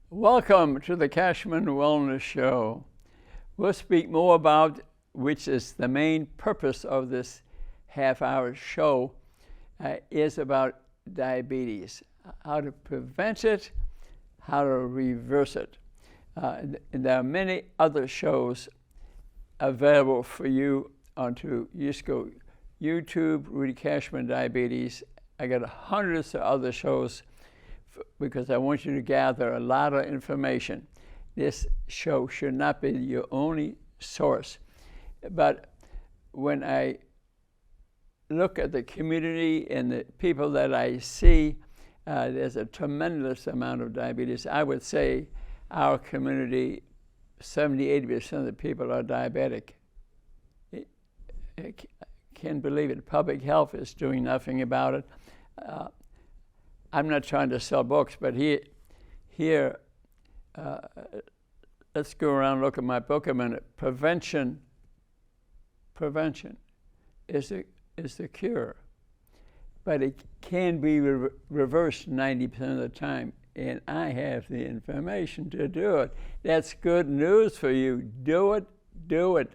Welcome to the Kachmann Wellness Show. We'll speak more about, which is the main purpose of this half-hour show, is about diabetes, how to prevent it, how to reverse it. And there are many other shows available for you onto, you just go YouTube, Rudy Kachmann Diabetes. I got hundreds of other shows because I want you to gather a lot of information. This show should not be your only source. But when I look at the community and the people that I see, there's a tremendous amount of diabetes. I would say our community, 70–80% of the people are diabetic. I can't believe it. Public health is doing nothing about it. I'm not trying to sell books, but here, let's go around and look at my book a minute. Prevention is the cure, but it can be reversed 90% of the time, and I have the information to do it. That's good news for you. Do it, do it,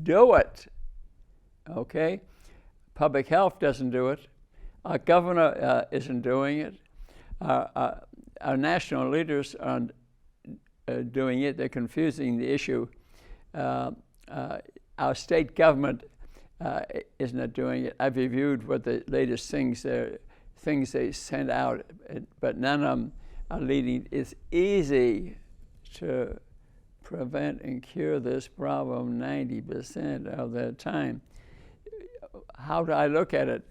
do it. Okay? Public health doesn't do it. Our governor isn't doing it. Our national leaders aren't doing it. They're confusing the issue. Our state government is not doing it. I've reviewed what the latest things they sent out, but none of them are leading. It's easy to prevent and cure this problem 90% of the time. How do I look at it?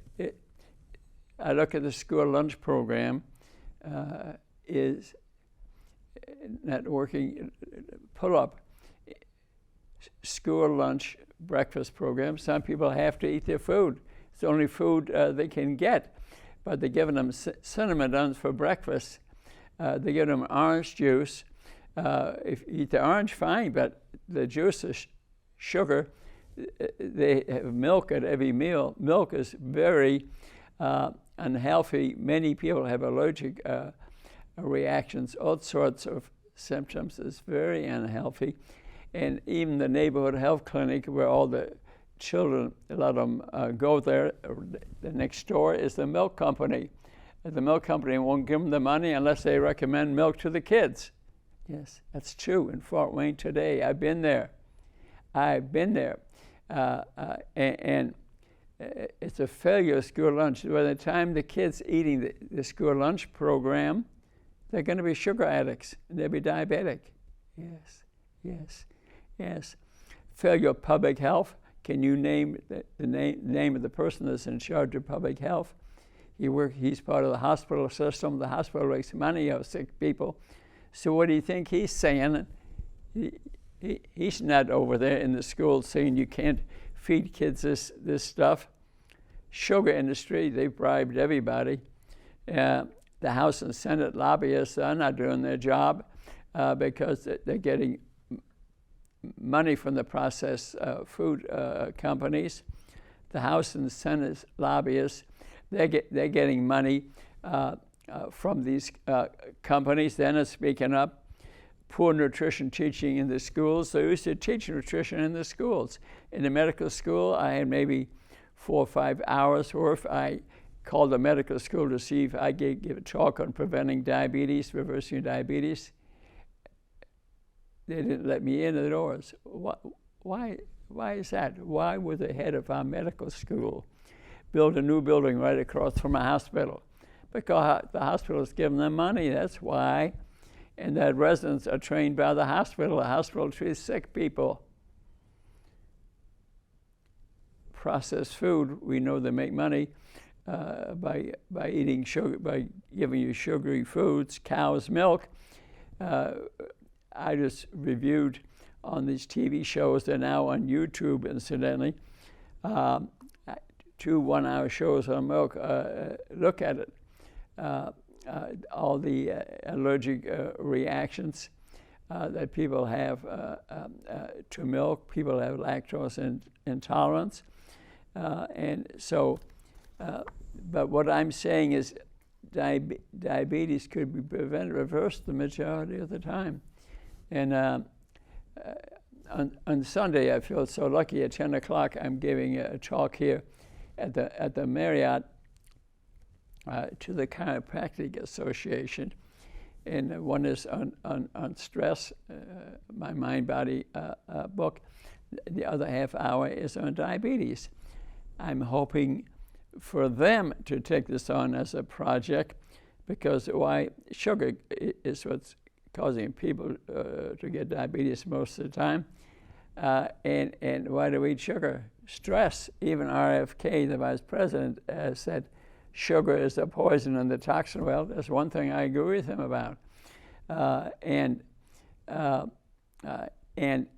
I look at the school lunch program is not working. Pull up school lunch breakfast program. Some people have to eat their food. It's the only food they can get. But they're giving them cinnamon buns for breakfast. They give them orange juice. If you eat the orange, fine, but the juice is sugar. They have milk at every meal. Milk is very unhealthy. Many people have allergic reactions, all sorts of symptoms. It's very unhealthy. And even the neighborhood health clinic where all the children, a lot of them go there, the next door is the milk company. The milk company won't give them the money unless they recommend milk to the kids. Yes, that's true in Fort Wayne today. I've been there. And it's a failure of school lunch. By the time the kids eating the school lunch program, they're going to be sugar addicts and they'll be diabetic. Yes, yes, yes. Failure of public health. Can you name the name of the person that's in charge of public health? He's part of the hospital system. The hospital makes money out of sick people. So what do you think he's saying? He's not over there in the school saying you can't feed kids this stuff. Sugar industry, they've bribed everybody. The House and Senate lobbyists are not doing their job because they're getting money from the processed food companies. The House and Senate lobbyists, they're getting money from these companies. They're not speaking up. Poor nutrition teaching in the schools. They used to teach nutrition in the schools. In the medical school, I had maybe 4 or 5 hours worth. I called the medical school to see if I could give a talk on preventing diabetes, reversing diabetes. They didn't let me in the doors. Why is that? Why would the head of our medical school build a new building right across from a hospital? Because the hospital is giving them money, that's why. And that residents are trained by the hospital. The hospital treats sick people. Processed food, we know they make money by eating sugar, by giving you sugary foods, cow's milk. I just reviewed on these TV shows. They're now on YouTube, incidentally. 2 one-hour shows on milk. Look at it. All the allergic reactions that people have to milk. People have lactose intolerance. And so, but what I'm saying is diabetes could be prevented, reversed the majority of the time. And on Sunday, I feel so lucky. At 10 o'clock, I'm giving a talk here at the Marriott to the Chiropractic Association. And one is on stress, my mind-body book. The other half hour is on diabetes. I'm hoping for them to take this on as a project, because sugar is what's causing people to get diabetes most of the time. And why do we eat sugar? Stress. Even RFK, the vice president, said sugar is the poison and the toxin. Well, that's one thing I agree with him about. And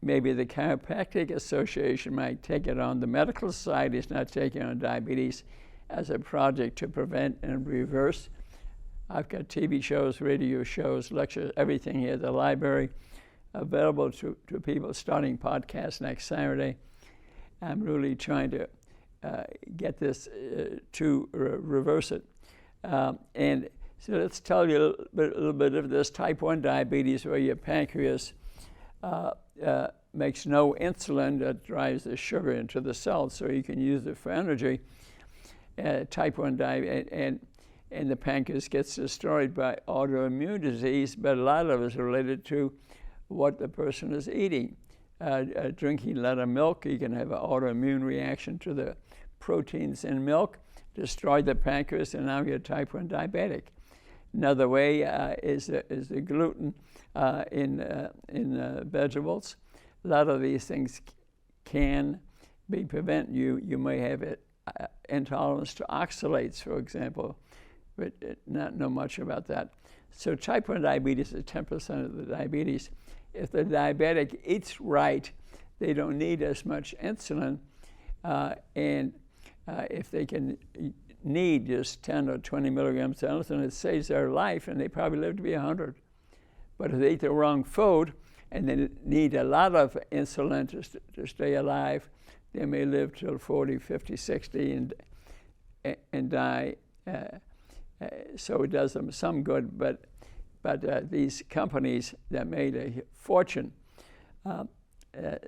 maybe the Chiropractic Association might take it on. The medical society is not taking on diabetes as a project to prevent and reverse. I've got TV shows, radio shows, lectures, everything here at the library available to people, starting podcasts next Saturday. I'm really trying to get this to reverse it. And so let's tell you a little bit of this type 1 diabetes, where your pancreas makes no insulin that drives the sugar into the cells, so you can use it for energy. Type 1 diabetes, and the pancreas gets destroyed by autoimmune disease, but a lot of it is related to what the person is eating. Drinking a lot of milk, you can have an autoimmune reaction to the proteins in milk, destroy the pancreas, and now you're type 1 diabetic. Another way is the gluten in vegetables. A lot of these things can be prevented. You may have intolerance to oxalates, for example, but not know much about that. So type 1 diabetes is 10% of the diabetes. If the diabetic eats right, they don't need as much insulin, and if they can need just 10 or 20 milligrams of insulin, it saves their life, and they probably live to be 100. But if they eat the wrong food and they need a lot of insulin to stay alive, they may live till 40, 50, 60 and die. So it does them some good, but these companies that made a fortune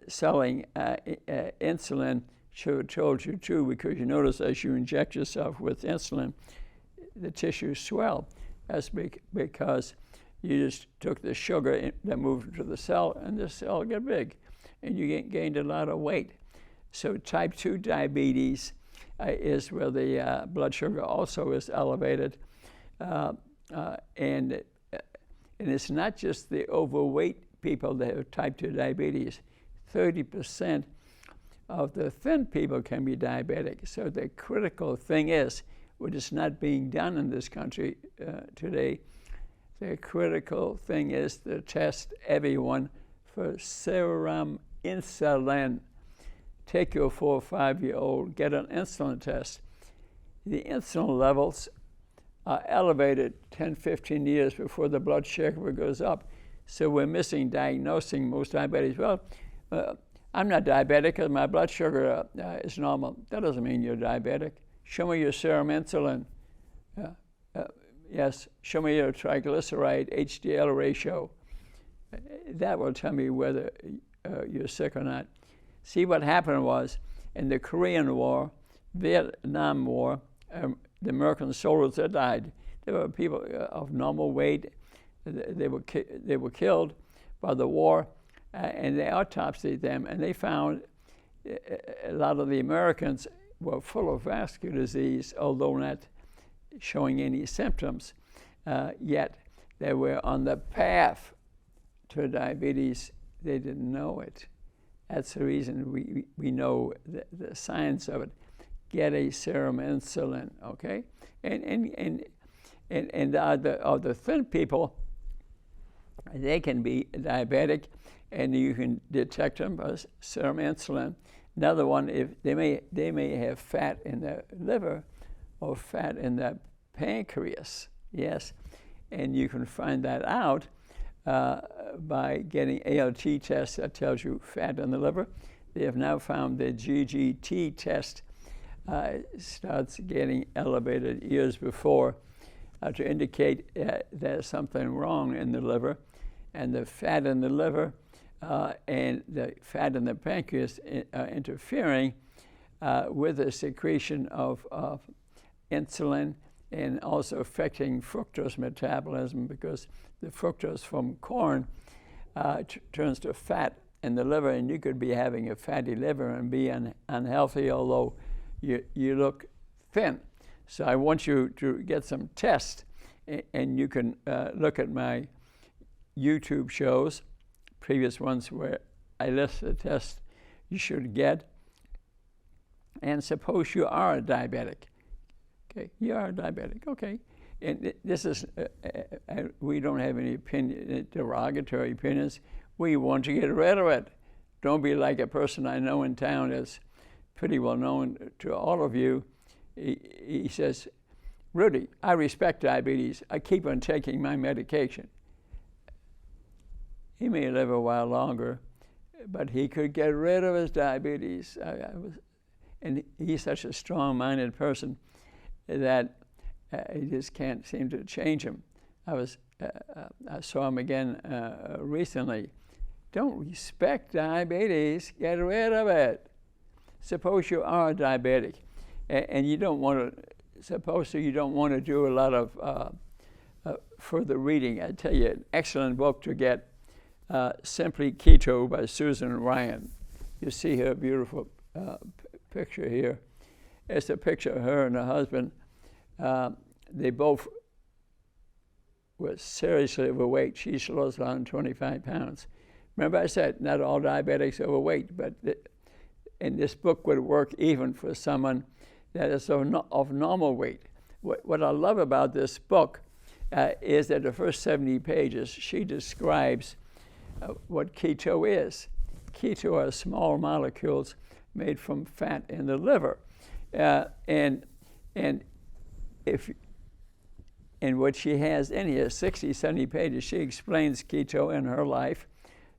selling insulin should have told you too, because you notice as you inject yourself with insulin, the tissues swell. That's because you just took the sugar that moved into the cell, and the cell got big, and you gained a lot of weight. So type 2 diabetes is where the blood sugar also is elevated, and it's not just the overweight people that have type 2 diabetes. 30% of the thin people can be diabetic. So the critical thing is, which is not being done in this country today, the critical thing is to test everyone for serum insulin. Take your 4 or 5-year-old, get an insulin test. The insulin levels are elevated 10, 15 years before the blood sugar goes up. So we're missing diagnosing most diabetics. Well, I'm not diabetic because my blood sugar is normal. That doesn't mean you're diabetic. Show me your serum insulin. Yes, show me your triglyceride HDL ratio. That will tell me whether you're sick or not. See, what happened was, in the Korean War, Vietnam War, the American soldiers that died, there were people of normal weight. They were killed by the war, and they autopsied them, and they found a lot of the Americans were full of vascular disease, although not showing any symptoms, yet they were on the path to diabetes. They didn't know it. That's the reason we know the science of it. Get a serum insulin, okay? And the thin people, they can be diabetic, and you can detect them by serum insulin. Another one, if they may have fat in their liver or fat in their pancreas, yes, and you can find that out by getting ALT test that tells you fat in the liver. They have now found the GGT test starts getting elevated years before to indicate there's something wrong in the liver, and the fat in the liver and the fat in the pancreas interfering with the secretion of insulin, and also affecting fructose metabolism, because the fructose from corn turns to fat in the liver, and you could be having a fatty liver and be unhealthy, although you look thin. So I want you to get some tests, and you can look at my YouTube shows, previous ones, where I list the tests you should get. And suppose you are a diabetic. Okay, you are a diabetic. Okay, and this is we don't have any derogatory opinions. We want to get rid of it. Don't be like a person I know in town that's pretty well known to all of you. He says, "Rudy, I respect diabetes. I keep on taking my medication." He may live a while longer, but he could get rid of his diabetes. And he's such a strong-minded person that he just can't seem to change him. I saw him again recently. Don't respect diabetes. Get rid of it. Suppose you are diabetic, and you don't want to. Suppose you don't want to do a lot of further reading. I tell you, an excellent book to get. Simply Keto by Susan Ryan. You see her beautiful picture here. It's a picture of her and her husband. They both were seriously overweight. She's lost 125 pounds. Remember I said not all diabetics are overweight, but and this book would work even for someone that is of normal weight. What I love about this book is that the first 70 pages, she describes what keto is. Keto are small molecules made from fat in the liver, and what she has in here, 60, 70 pages, she explains keto in her life,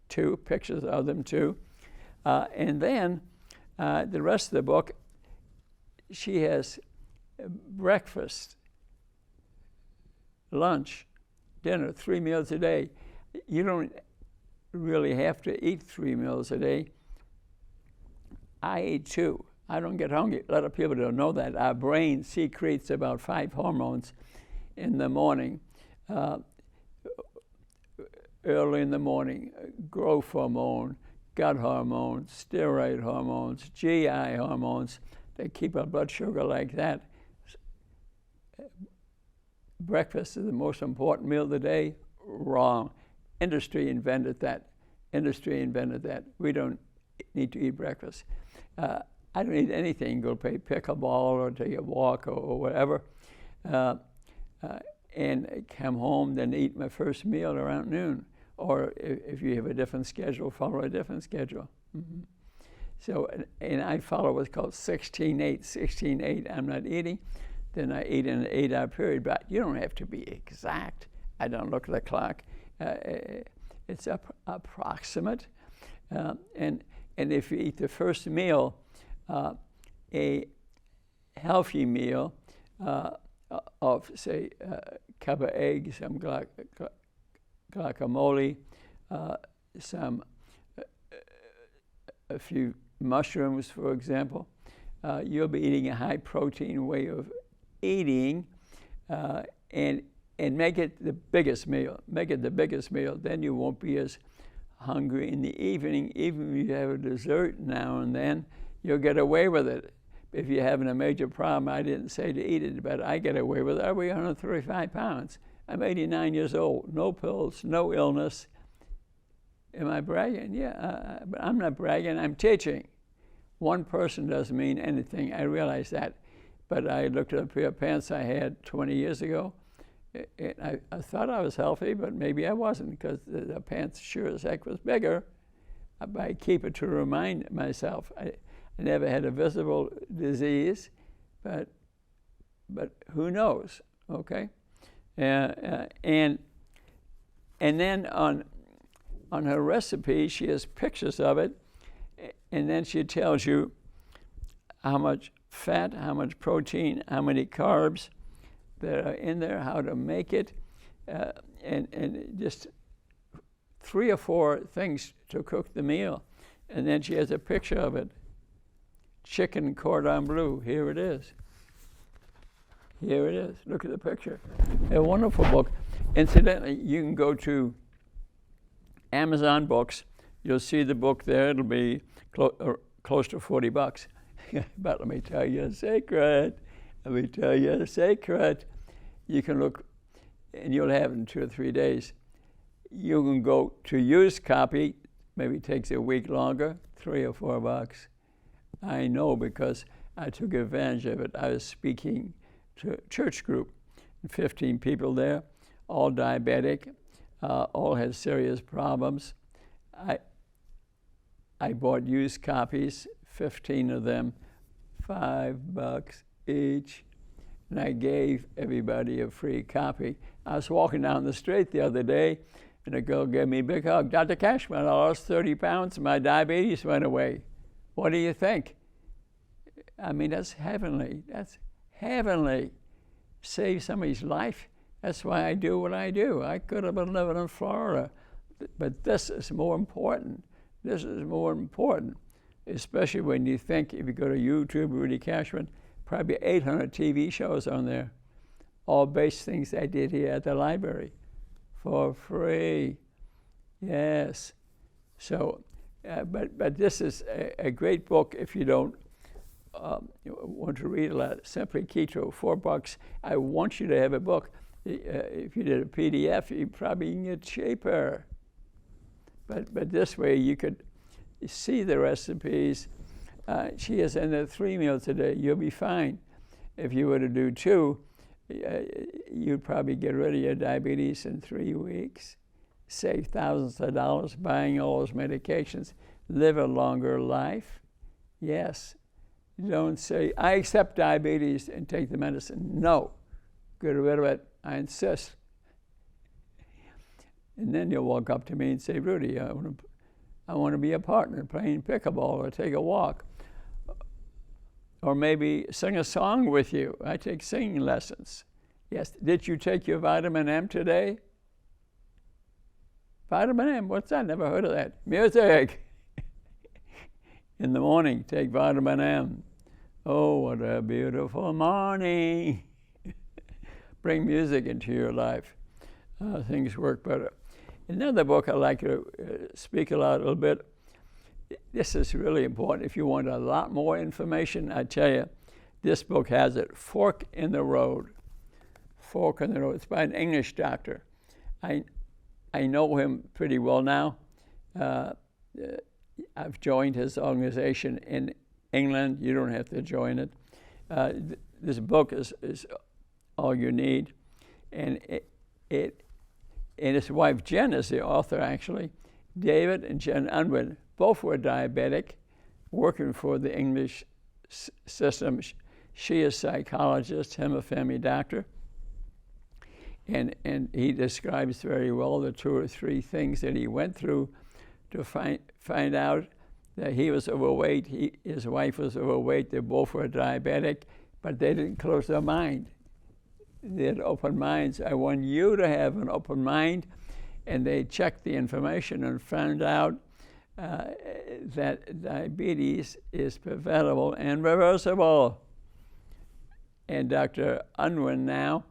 too, pictures of them too, and then the rest of the book, she has breakfast, lunch, dinner, 3 meals a day. You don't really have to eat 3 meals a day. I eat 2. I don't get hungry. A lot of people don't know that. Our brain secretes about 5 hormones in the morning, early in the morning: growth hormone, gut hormones, steroid hormones, GI hormones. They keep our blood sugar like that. Breakfast is the most important meal of the day. Wrong. Industry invented that. We don't need to eat breakfast. I don't eat anything. Go play pickleball or take a walk or whatever, and come home, then eat my first meal around noon. Or if you have a different schedule, follow a different schedule. Mm-hmm. So, and I follow what's called 16-8. 16-8, I'm not eating. Then I eat in an 8-hour period. But you don't have to be exact. I don't look at the clock. It's approximate. And if you eat the first meal, a healthy meal of, say, a cup of eggs, some guacamole, a few mushrooms, for example, you'll be eating a high-protein way of eating, and make it the biggest meal. Then you won't be as hungry in the evening. Even if you have a dessert now and then, you'll get away with it. If you're having a major problem, I didn't say to eat it, but I get away with it. I weigh 135 pounds. I'm 89 years old. No pills, no illness. Am I bragging? Yeah, but I'm not bragging. I'm teaching. One person doesn't mean anything. I realize that. But I looked at a pair of pants I had 20 years ago. I thought I was healthy, but maybe I wasn't, because the pants sure as heck was bigger. I keep it to remind myself. I never had a visible disease, but who knows, okay? And then on her recipe, she has pictures of it, and then she tells you how much fat, how much protein, how many carbs. that are in there, how to make it, and just 3 or 4 things to cook the meal. And then she has a picture of it. Chicken cordon bleu, here it is. Here it is, look at the picture. A wonderful book. Incidentally, you can go to Amazon Books. You'll see the book there. It'll be close to $40. But let me tell you a secret. You can look, and you'll have it in 2 or 3 days. You can go to used copy, maybe it takes a week longer, $3 or $4. I know because I took advantage of it. I was speaking to a church group, 15 people there, all diabetic, all had serious problems. I bought used copies, 15 of them, $5 each, and I gave everybody a free copy. I was walking down the street the other day, and a girl gave me a big hug. Dr. Kachmann, I lost 30 pounds, and my diabetes went away. What do you think? I mean, that's heavenly. That's heavenly. Save somebody's life. That's why I do what I do. I could have been living in Florida, but this is more important. This is more important, especially when you think, if you go to YouTube, Rudy Kachmann, probably 800 TV shows on there, all based things I did here at the library for free. Yes. So, but this is a great book if you don't want to read a lot. Simply Keto, $4. I want you to have a book. If you did a PDF, you probably can get cheaper. But this way you could see the recipes. She is in there 3 meals a day. You'll be fine. If you were to do 2, you'd probably get rid of your diabetes in 3 weeks, save thousands of dollars buying all those medications, live a longer life. Yes. Don't say, I accept diabetes and take the medicine. No. Get rid of it. I insist. And then you'll walk up to me and say, Rudy, I want to be a partner playing pickleball or take a walk. Or maybe sing a song with you. I take singing lessons. Yes. Did you take your vitamin M today? Vitamin M, what's that? Never heard of that. Music. In the morning, take vitamin M. Oh, what a beautiful morning. Bring music into your life. Things work better. Another book I'd like to speak a little bit. This is really important. If you want a lot more information, I tell you, this book has it. Fork in the Road. Fork in the Road. It's by an English doctor. I know him pretty well now. I've joined his organization in England. You don't have to join it. This book is all you need. And and his wife Jen is the author, actually. David and Jen Unwin both were diabetic, working for the English system. She is a psychologist, him a family doctor. And he describes very well the 2 or 3 things that he went through to find out that he was overweight, his wife was overweight, they both were diabetic, but they didn't close their mind. They had open minds. I want you to have an open mind. And they checked the information and found out that diabetes is preventable and reversible. And Dr. Unwin now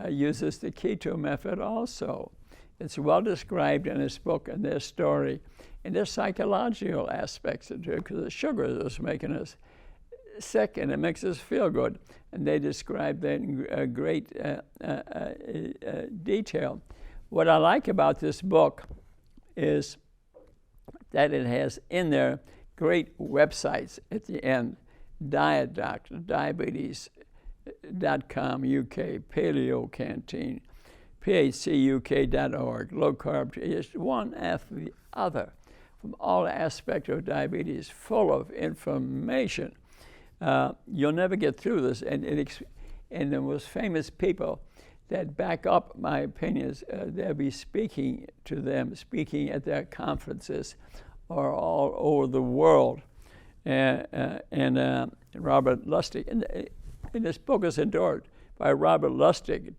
uses the keto method also. It's well described in his book and their story. And there's psychological aspects to it because the sugar is making us sick and it makes us feel good. And they describe that in great detail. What I like about this book is that it has in there great websites at the end. Diet Doctor, diabetes.com UK, Paleo Canteen, phcuk.org, low carb, just one after the other, from all aspects of diabetes, full of information. You'll never get through this, and the most famous people that back up my opinions, they'll be speaking to them, speaking at their conferences, or all over the world. And Robert Lustig, and this book is endorsed by Robert Lustig,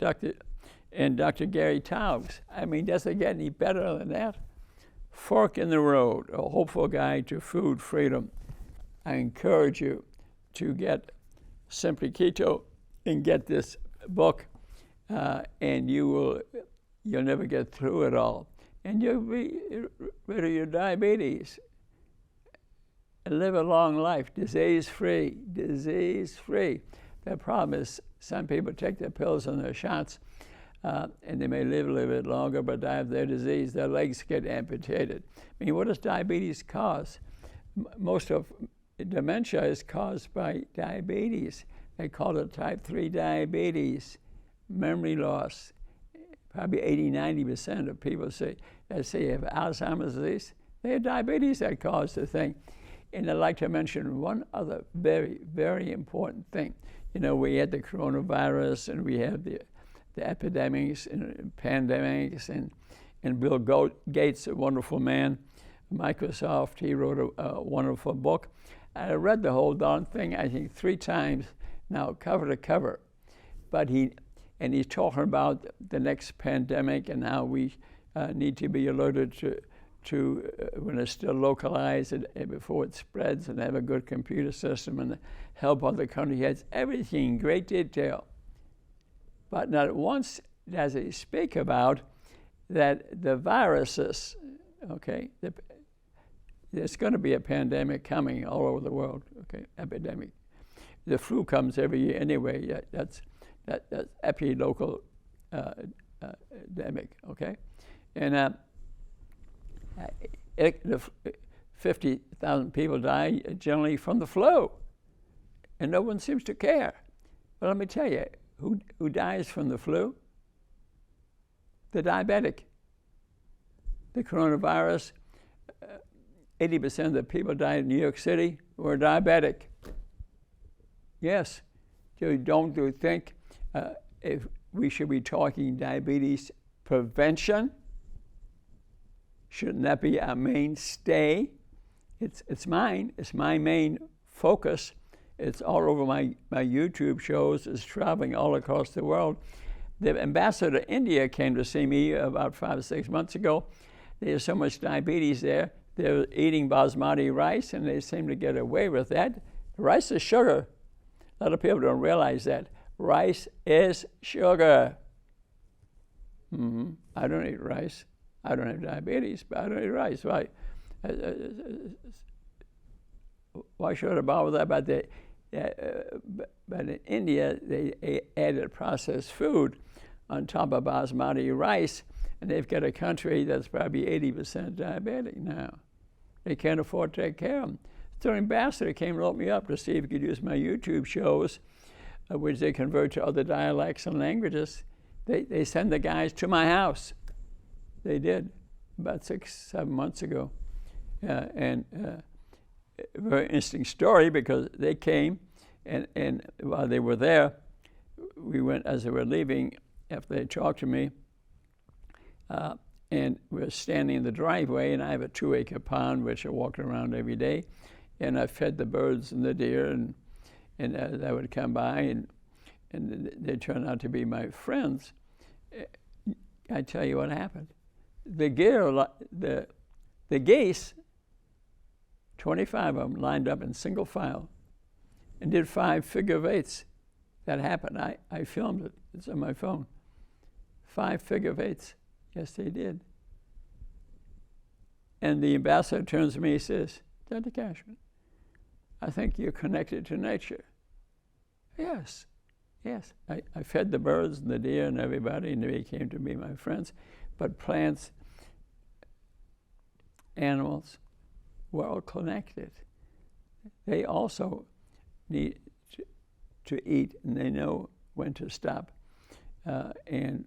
and Dr. Gary Taubes. I mean, does it get any better than that? Fork in the Road, A Hopeful Guide to Food Freedom. I encourage you to get Simply Keto and get this book, and you'll never get through it all. And you'll be rid of your diabetes and live a long life, disease-free, disease-free. The problem is some people take their pills and their shots, and they may live a little bit longer, but die of their disease. Their legs get amputated. I mean, what does diabetes cause? Most of dementia is caused by diabetes. They call it type 3 diabetes, memory loss. Probably 80–90% of people say they have Alzheimer's disease. They have diabetes that caused the thing. And I'd like to mention one other very, very important thing. You know, we had the coronavirus, and we had the epidemics and pandemics, and Bill Gates, a wonderful man, Microsoft, he wrote a wonderful book. I read the whole darn thing, I think, 3 times now, cover to cover. But he's talking about the next pandemic and how we need to be alerted to when it's still localized and before it spreads, and have a good computer system and help other countries. He has everything in great detail. But not once does he speak about that the viruses, okay, there's going to be a pandemic coming all over the world, okay, epidemic. The flu comes every year anyway. That's epilocal epidemic, okay? And 50,000 people die generally from the flu, and no one seems to care. But let me tell you, who dies from the flu? The diabetic. The coronavirus, 80% of the people died in New York City were diabetic. Yes, so don't you think if we should be talking diabetes prevention? Shouldn't that be our mainstay? It's mine. It's my main focus. It's all over my YouTube shows. It's traveling all across the world. The ambassador to India came to see me about 5 or 6 months ago. There's so much diabetes there. They're eating basmati rice, and they seem to get away with that. Rice is sugar. A lot of people don't realize that. Rice is sugar. I don't eat rice. I don't have diabetes, but I don't eat rice. Why should I bother with that? But in India, they added processed food on top of basmati rice, and they've got a country that's probably 80% diabetic now. They can't afford to take care of them. So an ambassador came and looked me up to see if he could use my YouTube shows, which they convert to other dialects and languages. They send the guys to my house. They did about 6-7 months ago. And a very interesting story, because they came, and while they were there, we went, as they were leaving, after they talked to me, and we were standing in the driveway, and I have a 2-acre pond, which I walked around every day, and I fed the birds and the deer, and they would come by, and they turned out to be my friends. I tell you what happened. The geese, 25 of them lined up in single file and did 5 figure of 8s. That happened. I filmed it. It's on my phone. 5 figure of 8s. Yes, they did. And the ambassador turns to me and says, Dr. Kachmann, I think you're connected to nature. Yes. I fed the birds and the deer and everybody, and they came to be my friends. But plants, animals, we're all connected. They also need to eat, and they know when to stop. And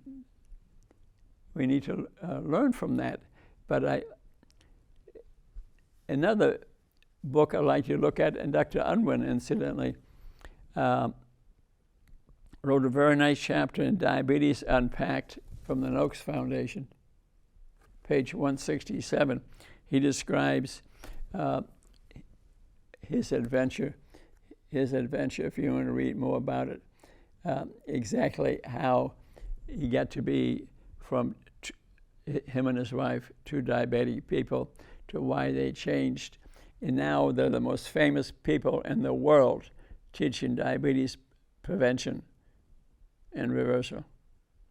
we need to learn from that. But another book I'd like you to look at, and Dr. Unwin, incidentally, wrote a very nice chapter in Diabetes Unpacked from the Noakes Foundation, page 167. He describes his adventure, if you want to read more about it. exactly how he got to be from him and his wife, two diabetic people, to why they changed. And now they're the most famous people in the world teaching diabetes prevention and reversal.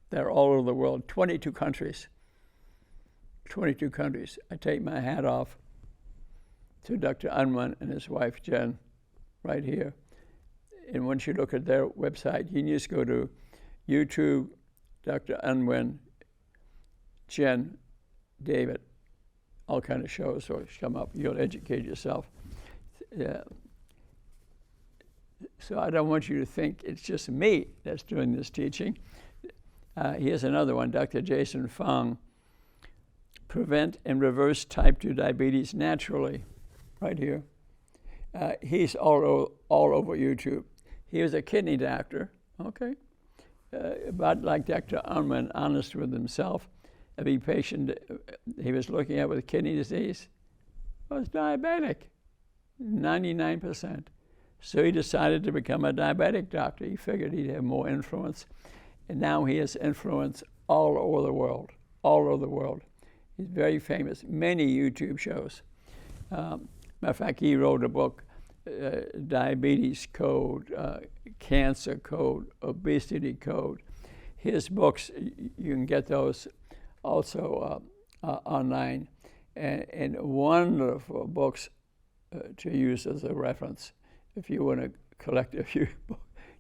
They're all over the world, 22 countries. 22 countries. I take my hat off to Dr. Unwin and his wife, Jen, right here. And once you look at their website, you can just go to YouTube, Dr. Unwin, Jen, David, all kind of shows will come up. You'll educate yourself. So I don't want you to think it's just me that's doing this teaching. Here's another one, Dr. Jason Fung, Prevent and Reverse Type 2 Diabetes Naturally, right here. He's all over YouTube. He was a kidney doctor, okay? But like Dr. Unwin, honest with himself. Every patient he was looking at with kidney disease was diabetic, 99%. So he decided to become a diabetic doctor. He figured he'd have more influence. And now he has influence all over the world, all over the world. He's very famous, many YouTube shows. Matter of fact, he wrote a book, Diabetes Code, Cancer Code, Obesity Code. His books, you can get those also online, and wonderful books to use as a reference if you want to collect a few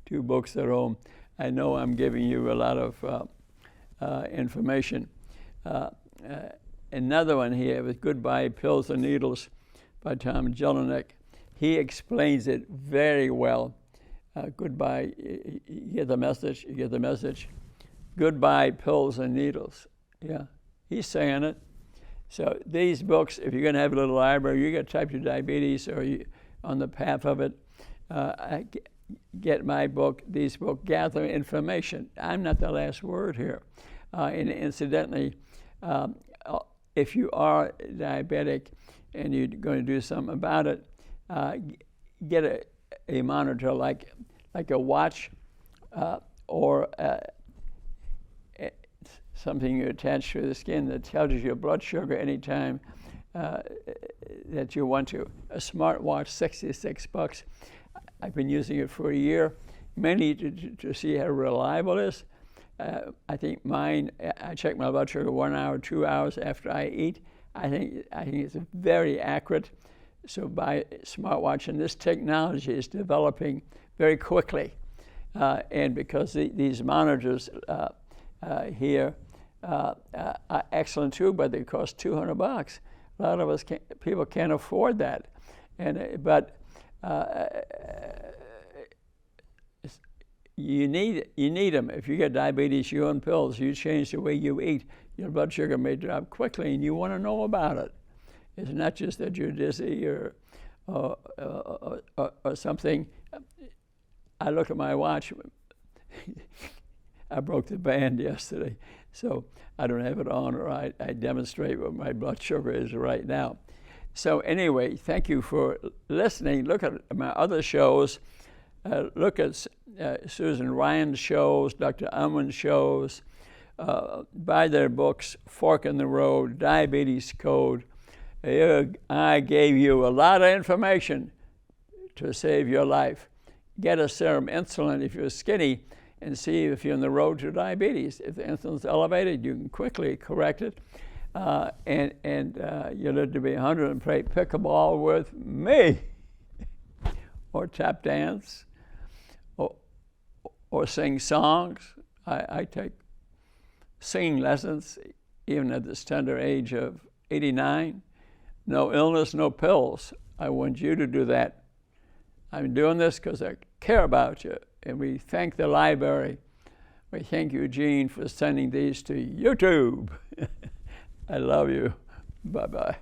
two books at home. I know I'm giving you a lot of information. Another one here was Goodbye Pills and Needles by Tom Jelinek. He explains it very well. Goodbye, you get the message, you get the message. Goodbye pills and needles. Yeah, he's saying it. So these books, if you're going to have a little library, you got type 2 diabetes or you on the path of it, get my book, these books, gather information. I'm not the last word here. And incidentally, if you are diabetic and you're going to do something about it, get a monitor like a watch or something you attach to the skin that tells you your blood sugar anytime that you want to. A smartwatch, $66. I've been using it for a year, mainly to see how reliable it is. I think mine, I check my blood sugar 1 hour, 2 hours after I eat. I think it's very accurate. So buy a smartwatch, and this technology is developing very quickly. And because these monitors here are excellent too, but they cost $200. A lot of us people can't afford that, but you need them. If you get diabetes, you're on pills. You change the way you eat, your blood sugar may drop quickly, and you want to know about it. It's not just that you're dizzy or something. I look at my watch. I broke the band yesterday, so I don't have it on, or I demonstrate what my blood sugar is right now. So anyway, thank you for listening. Look at my other shows. Look at Susan Ryan's shows, Dr. Unwin's shows. Buy their books, Fork in the Road, Diabetes Code. I gave you a lot of information to save your life. Get a serum insulin if you're skinny and see if you're on the road to diabetes. If the insulin's elevated, you can quickly correct it. And you live to be 100 and play pickleball with me, or tap dance, or sing songs. I take singing lessons even at this tender age of 89. No illness, no pills. I want you to do that. I'm doing this because I care about you. And we thank the library. We thank Eugene for sending these to YouTube. I love you. Bye-bye.